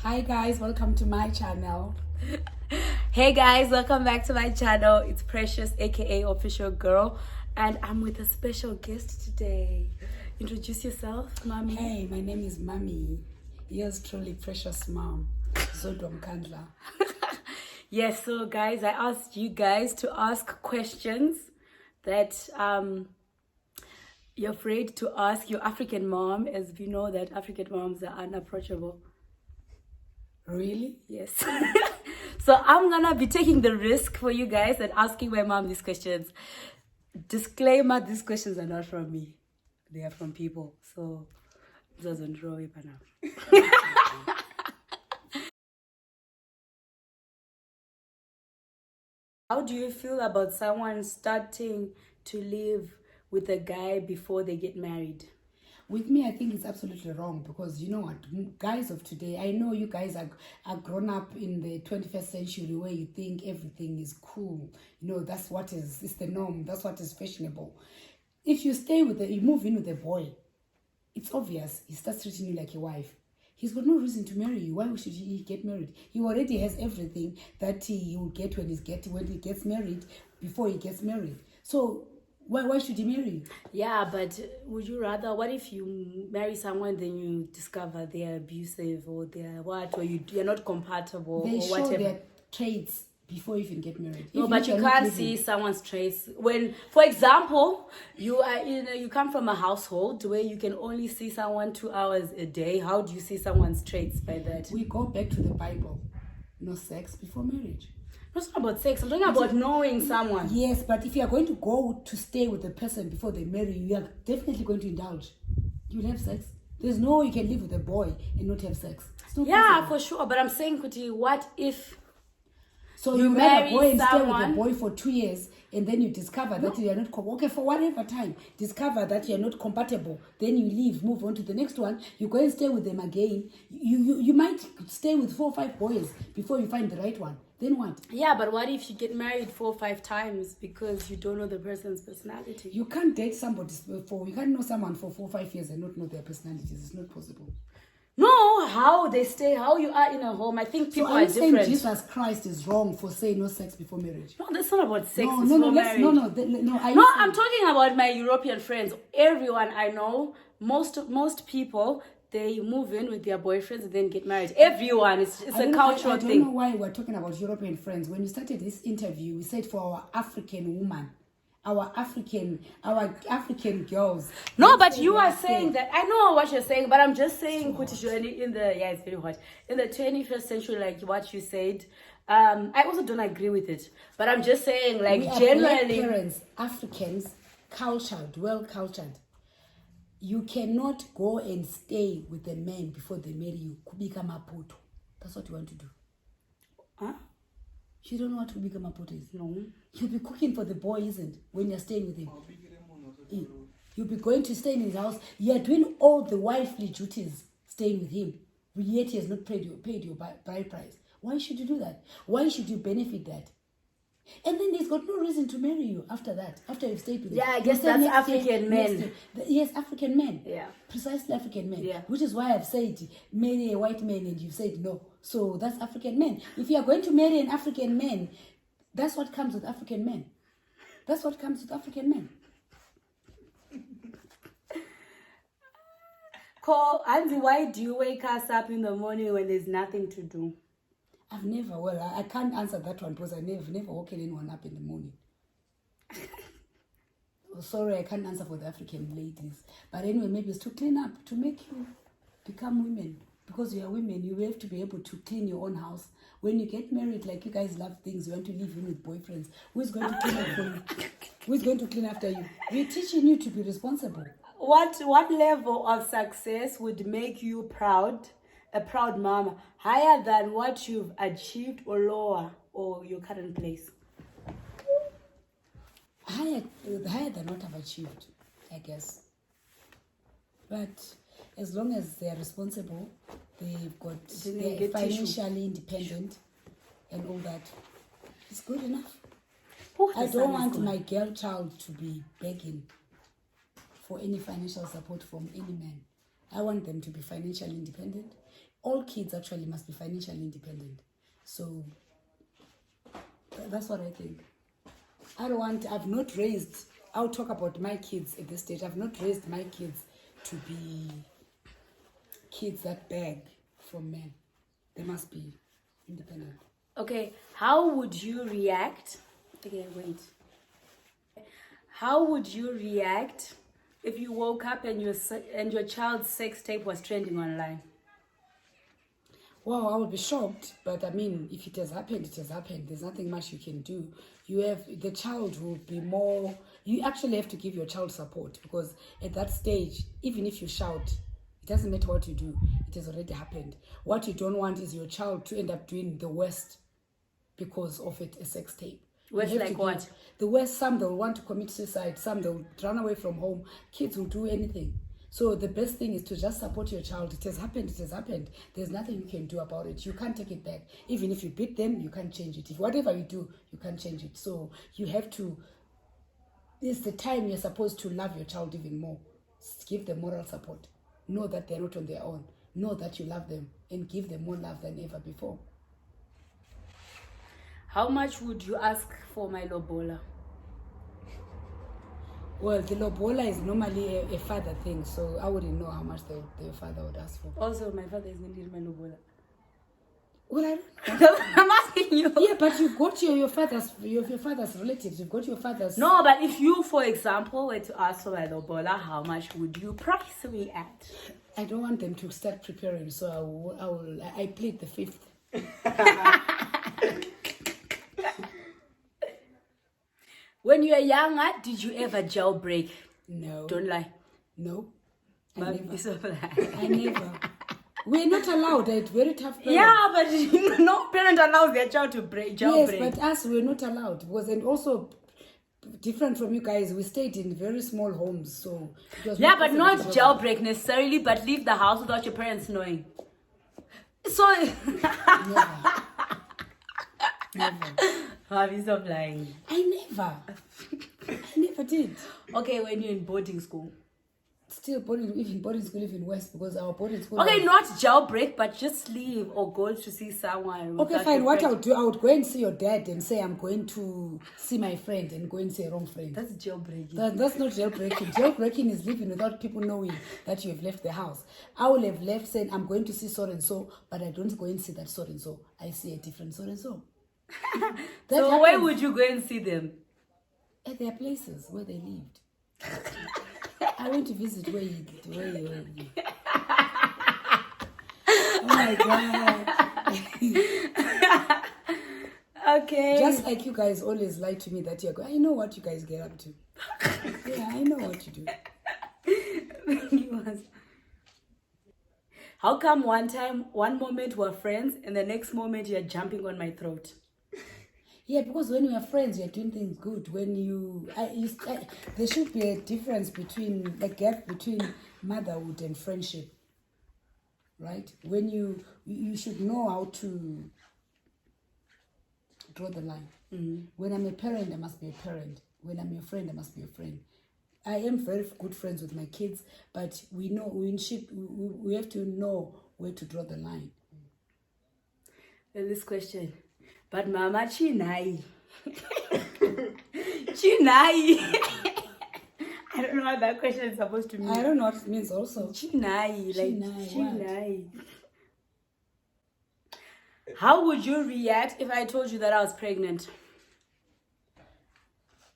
Hi guys, welcome to my channel. Hey guys, welcome back to my channel. It's Precious, aka Official Girl, and I'm with a special guest today. Introduce yourself, Mommy. Hey, my name is Mommy. Yours truly, Precious Mom, Zodom Kandla. Yes, so guys, I asked you guys to ask questions that you're afraid to ask your African mom, as we know that African moms are unapproachable. Really? Yes. So I'm gonna be taking the risk for you guys and asking my mom these questions. Disclaimer, these questions are not from me. They are from people. So it doesn't draw it now. How do you feel about someone starting to live with a guy before they get married? With me, I think it's absolutely wrong because you know what, guys of today, I know you guys are grown up in the 21st century where you think everything is cool. You know, that's what is the norm. That's what is fashionable. If you you move in with a boy, it's obvious he starts treating you like a wife. He's got no reason to marry you. Why should he get married? He already has everything that he will get when he gets married, before he gets married. So why should he marry you? Yeah, but would you rather, what if you marry someone then you discover they're abusive or they're what, or you're not compatible They or show whatever? their traits before you even get married. No, Even but if you you're not can't living- see someone's traits when, for example, you come from a household where you can only see someone 2 hours a day. How do you see someone's traits by that? We go back to the Bible. No sex before marriage. No, it's not about sex. I'm talking about knowing someone. Yes, but if you are going to go to stay with the person before they marry you, you are definitely going to indulge. You will have sex. There's no way you can live with a boy and not have sex. It's not Yeah, possible. for sure. But I'm saying, Kuti, what if So you you marry rather go and stay with someone- a boy for 2 years and then you discover that you are not okay for whatever time. Discover that you are not compatible. Then you leave, move on to the next one. You go and stay with them again. You might stay with 4 or 5 boys before you find the right one. Then what? Yeah, but what if you get married 4 or 5 times because you don't know the person's personality? You can't date somebody you can't know someone for 4 or 5 years and not know their personalities. It's not possible. No, how they stay, how you are in a home. I think people So are are you saying different. Jesus Christ is wrong for saying no sex before marriage? No, that's not about sex. No, it's no, no, for let's, marriage. no, no, no. No, I'm talking about my European friends. Everyone I know, most people, they move in with their boyfriends and then get married. Everyone, it's a cultural I thing. don't know why we're talking about European friends. When we started this interview, we said for our African woman, our African girls. No, but you are saying that. I know what you're saying, but I'm just saying, Kuti, it's very hot. In the 21st century, like what you said, I also don't agree with it. But I'm just saying, like, We are generally. black parents, Africans, cultured, well cultured. You cannot go and stay with a man before they marry you. Kubika maputo. That's what you want to do. Huh? You don't know what kubika maputo is? No. You'll be cooking for the boy, isn't it? When you're staying with him. You'll be going to stay in his house. You're doing all the wifely duties staying with him. Yet he has not paid your bride price. Why should you do that? Why should you benefit that? And then he's got no reason to marry you after that. After you've stayed with him. Yeah, I guess that's African men. Yes, African men. Yeah. Precisely African men. Yeah. Which is why I've said marry a white man and you've said no. So that's African men. If you are going to marry an African man, that's what comes with African men. That's what comes with African men. Andy, why do you wake us up in the morning when there's nothing to do? I've never, I can't answer that one because I've never woken anyone up in the morning. Sorry, I can't answer for the African ladies. But anyway, maybe it's to clean up, to make you become women. Because you are women, you have to be able to clean your own house. When you get married, like you guys love things, you want to live in with boyfriends. Who's going to clean up for you? Who's going to clean after you? We're teaching you to be responsible. What level of success would make you proud, a proud mama, higher than what you've achieved or lower or your current place? Higher than what I've achieved, I guess. But as long as they're responsible, they're financially independent and all that, it's good enough. I don't want my girl child to be begging for any financial support from any man. I want them to be financially independent. all kids actually must be financially independent. So that's what I think. I'll talk about my kids at this stage. I've not raised my kids to be kids that beg from men. They must be independent. Okay, how would you react? Okay, wait. How would you react if you woke up and your child's sex tape was trending online? Well, I would be shocked, but I mean, if it has happened, it has happened. There's nothing much you can do. The child will be more, you actually have to give your child support, because at that stage, even if you shout, it doesn't matter what you do, it has already happened. What you don't want is your child to end up doing the worst because of a sex tape. Worst like what? The worst, some they'll want to commit suicide, some they'll run away from home. Kids will do anything. So the best thing is to just support your child. It has happened, it has happened. There's nothing you can do about it. You can't take it back. Even if you beat them, you can't change it. If whatever you do, you can't change it. So you have to, it's the time you're supposed to love your child even more. Give them moral support. Know that they're not on their own. Know that you love them, and give them more love than ever before. How much would you ask for my Lobola? Well, the Lobola is normally a father thing, so I wouldn't know how much the father would ask for. Also, my father is not in my Lobola. Well, I don't know. I'm asking you. Yeah, but you've got your father's relatives. You've got your father's. No, but if you, for example, were to ask for my Lobola, how much would you price me at? I don't want them to start preparing, so I plead the fifth. When you were younger, did you ever jailbreak? No. Don't lie. No. I Mommy, never. so I never. We're not allowed. It's very tough. Parents. Yeah, but no parent allows their child to jailbreak. Yes, but us, we're not allowed. And also different from you guys. We stayed in very small homes, so it was but not jailbreak necessarily, but leave the house without your parents knowing. So Never. Never. Mommy, stop lying. I never did. Okay, when you're in boarding school. Still even boarding school, even worse, because our boarding school. Okay, not jailbreak, but just leave or go to see someone. Okay, fine. What I would do, I would go and see your dad and say I'm going to see my friend, and go and see a wrong friend. That's jailbreaking. That's not jailbreaking. Jailbreaking is living without people knowing that you have left the house. I will have left saying I'm going to see so and so, but I don't go and see that so and so. I see a different so and so. So where would you go and see them? At their places where they lived. I went to visit where you. Oh my God. Okay. Just like you guys always lie to me that you're going, I know what you guys get up to. Yeah, I know what you do. How come one moment we're friends and the next moment you're jumping on my throat? Yeah, because when we are friends, you're doing things good. When there should be a difference between, a gap between motherhood and friendship, right? When you should know how to draw the line. Mm-hmm. When I'm a parent, I must be a parent. When I'm your friend, I must be a friend. I am very good friends with my kids, but we have to know where to draw the line. And this question. But Mama, chinai. Chinai. I don't know what that question is supposed to mean. I don't know what it means also. Chinai. Chinai. How would you react if I told you that I was pregnant?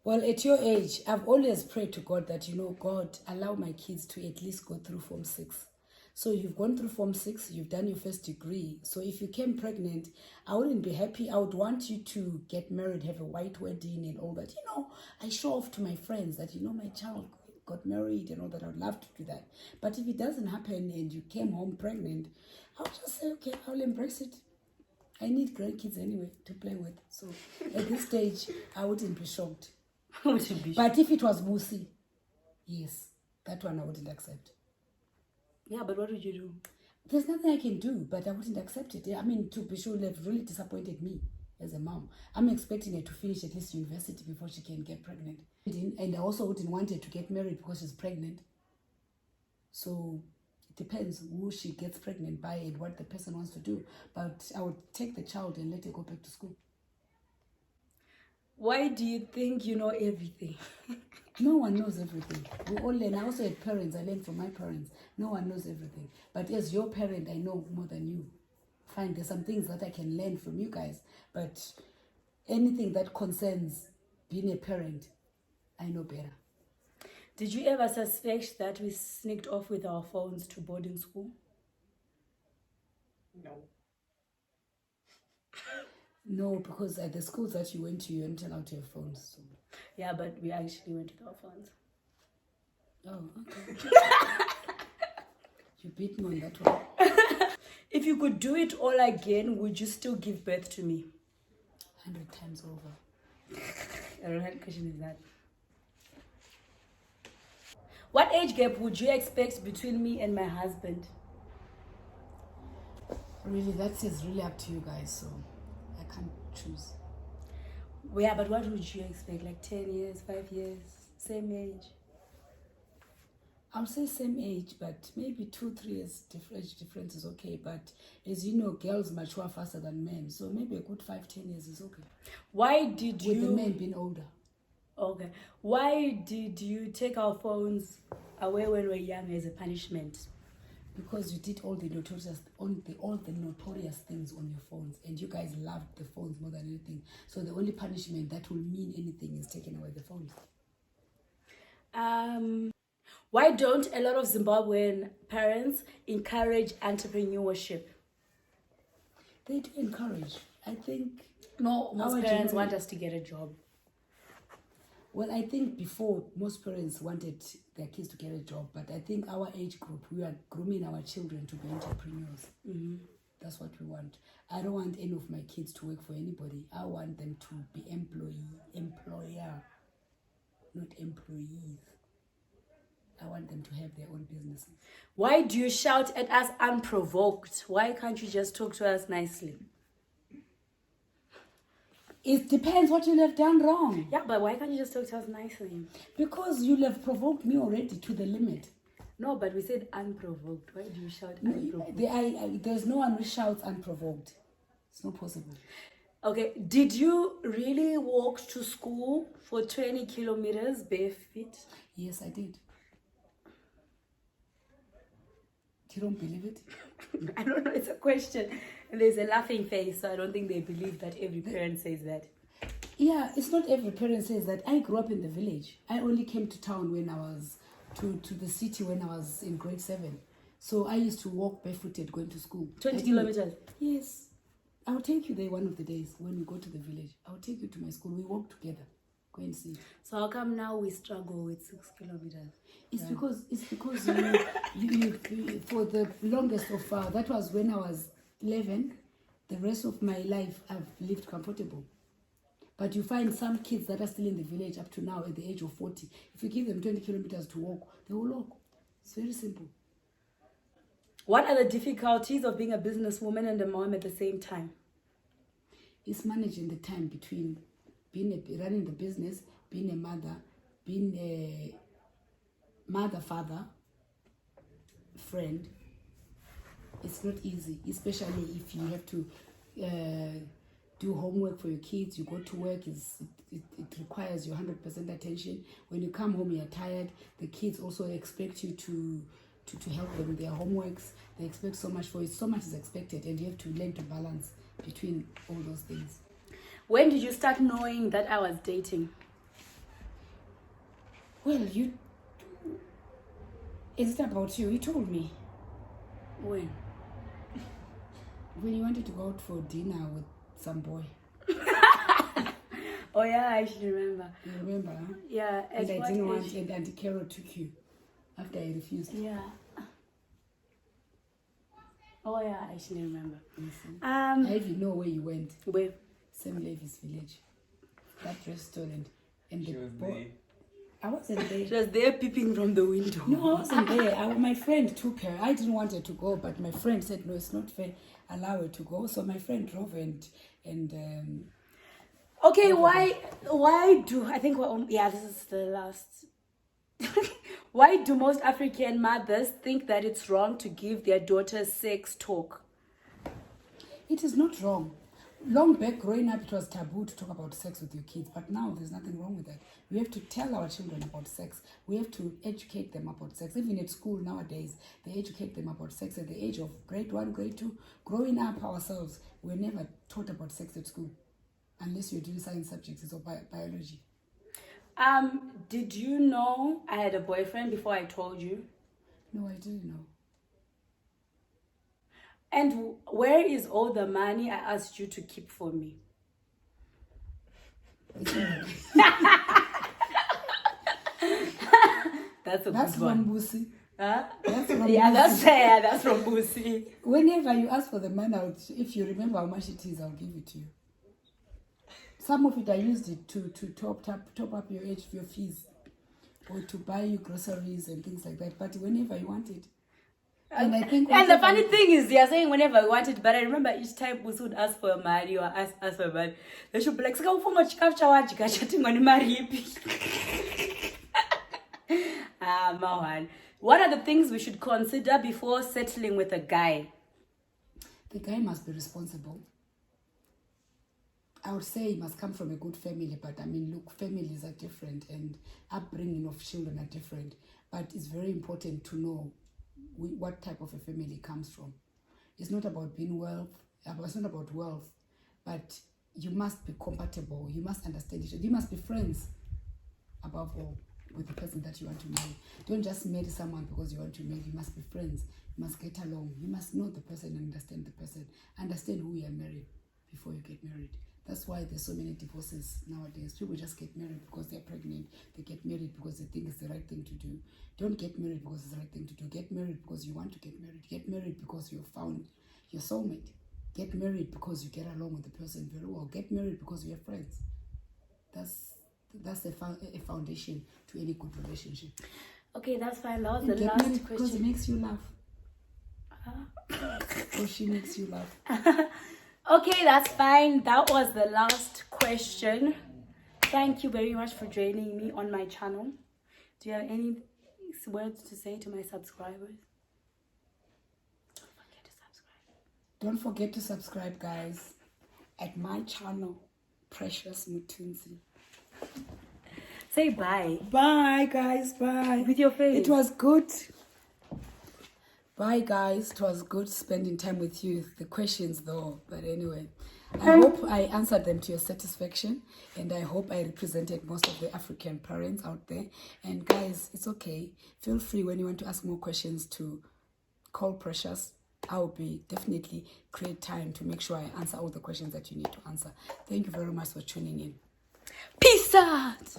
Well, at your age, I've always prayed to God that, God, allow my kids to at least go through Form 6. So you've gone through Form 6, you've done your first degree. So if you came pregnant, I wouldn't be happy. I would want you to get married, have a white wedding and all that. I show off to my friends that, my child got married and all that. I would love to do that. But if it doesn't happen and you came home pregnant, I'll just say, okay, I'll embrace it. I need grandkids anyway to play with. So at this stage, I wouldn't be shocked. But if it was Musi, yes, that one I wouldn't accept. Yeah, but what would you do? There's nothing I can do, but I wouldn't accept it. I mean, to be sure, they've really disappointed me as a mom. I'm expecting her to finish at least university before she can get pregnant. And I also wouldn't want her to get married because she's pregnant. So depends who she gets pregnant by and what the person wants to do. But I would take the child and let her go back to school. Why do you think you know everything? No one knows everything. We all learn. I also had parents. I learned from my parents. No one knows everything. But as your parent, I know more than you. Fine, there's some things that I can learn from you guys. But anything that concerns being a parent, I know better. Did you ever suspect that we sneaked off with our phones to boarding school? No. No, because at the schools that you went to, you weren't allowed to have phones. So. Yeah, but we actually went with our phones. Oh, okay. You beat me on that one. If you could do it all again, would you still give birth to me? 100 times over. I don't know what question is that. What age gap would you expect between me and my husband? Really, that is really up to you guys, so I can't choose. Yeah, but what would you expect? Like 10 years, 5 years, same age? I'll say same age, but maybe 2-3 years age difference is okay. But as you know, girls mature faster than men, so maybe a good 5-10 years is okay. Why did you... With the men being older. Okay. Why did you take our phones away when we were young as a punishment? Because you did all the notorious things on your phones, and you guys loved the phones more than anything. So the only punishment that will mean anything is taking away the phones. Why don't a lot of Zimbabwean parents encourage entrepreneurship? They do encourage. I think... No, most parents want us to get a job. Well, I think before, most parents wanted their kids to get a job, but I think our age group, we are grooming our children to be entrepreneurs. Mm-hmm. That's what we want. I don't want any of my kids to work for anybody. I want them to be employer, not employees. I want them to have their own businesses. Why do you shout at us unprovoked? Why can't you just talk to us nicely? It depends what you'll have done wrong. Yeah, but why can't you just talk to us nicely? Because you'll have provoked me already to the limit. No, but we said unprovoked. Why do you shout unprovoked? There's no one who shouts unprovoked. It's not possible. Okay, did you really walk to school for 20 kilometers bare feet? Yes, I did. You don't believe it? I don't know, it's a question. And there's a laughing face, so I don't think they believe that every parent says that. Yeah, it's not every parent says that. I grew up in the village. I only came to town when I was, to the city when I was in grade 7. So I used to walk barefooted going to school. 20 kilometers? Yes. I'll take you there one of the days when we go to the village. I'll take you to my school. We walk together. Go and see. So how come now we struggle with 6 kilometers? It's because you for the longest of that was when I was 11. The rest of my life I've lived comfortable. But you find some kids that are still in the village up to now at the age of 40. If you give them 20 kilometers to walk, they will walk. It's very simple. What are the difficulties of being a businesswoman and a mom at the same time? It's managing the time between running the business, being a mother, being a mother, father, friend. It's not easy, especially if you have to do homework for your kids. You go to work, it requires your 100% attention. When you come home, you're tired. The kids also expect you to help them with their homeworks. They expect so much for it. So much is expected, and you have to learn to balance between all those things. When did you start knowing that I was dating? Well, is it about you? You told me. When? When you wanted to go out for dinner with some boy. Oh yeah, I should remember. You remember, huh? Yeah. And I didn't want, and Auntie Carol took you after I refused. Yeah. Oh yeah, I should remember. I even know where you went. Where? St. Levis Village. That restaurant. And She the was boy. there. I wasn't there. She was there peeping from the window. No, I wasn't there. My friend took her. I didn't want her to go, but my friend said, no, it's not fair. Allow her to go. So my friend drove and Okay, why do I think? Yeah, this is the last. Why do most African mothers think that it's wrong to give their daughters sex talk? It is not wrong. Long back, growing up, it was taboo to talk about sex with your kids, but now there's nothing wrong with that. We have to tell our children about sex. We have to educate them about sex. Even at school nowadays, they educate them about sex at the age of grade 1, grade 2. Growing up ourselves, we're never taught about sex at school, unless you're doing science subjects or biology. Did you know I had a boyfriend before I told you? No, I didn't know. And where is all the money I asked you to keep for me? That's That's good one. from Busi. Huh? That's from Yeah, Busi. that's from Busi. Whenever you ask for the money, if you remember how much it is, I'll give it to you. Some of it I used it to top up your fees, or to buy you groceries and things like that. But whenever you want it, and I think. And the funny thing is, they are saying whenever I want it, but I remember each time Busi would ask for money or ask for money, they should be like, "Sika ufuma chikafu chawajika chatting on maripi." Mawan. What are the things we should consider before settling with a guy? The guy must be responsible. I would say he must come from a good family, but I mean, look, families are different and upbringing of children are different. But it's very important to know what type of a family he comes from. It's not about being it's not about wealth, but you must be compatible. You must understand each other. You must be friends, above all, with the person that you want to marry. Don't just marry someone because you want to marry. You must be friends. You must get along. You must know the person and understand the person. Understand who you are marrying before you get married. That's why there's so many divorces nowadays. People just get married because they're pregnant. They get married because they think it's the right thing to do. Don't get married because it's the right thing to do. Get married because you want to get married. Get married because you found your soulmate. Get married because you get along with the person very well. Get married because you're friends. That's a foundation to any good relationship. Okay, that's fine. That was And the get last married because question. it makes you laugh. Or she makes you laugh. Okay, that's fine. That was the last question. Thank you very much for joining me on my channel. Do you have any words to say to my subscribers? Don't forget to subscribe. Don't forget to subscribe, guys, at my channel, Precious Mutunzi. Say bye. Bye, guys. Bye. With your face. It was good. Bye, guys. It was good spending time with you. The questions, though. But anyway, I hope I answered them to your satisfaction. And I hope I represented most of the African parents out there. And guys, it's okay. Feel free when you want to ask more questions to call Precious. I'll be definitely create time to make sure I answer all the questions that you need to answer. Thank you very much for tuning in. Peace out.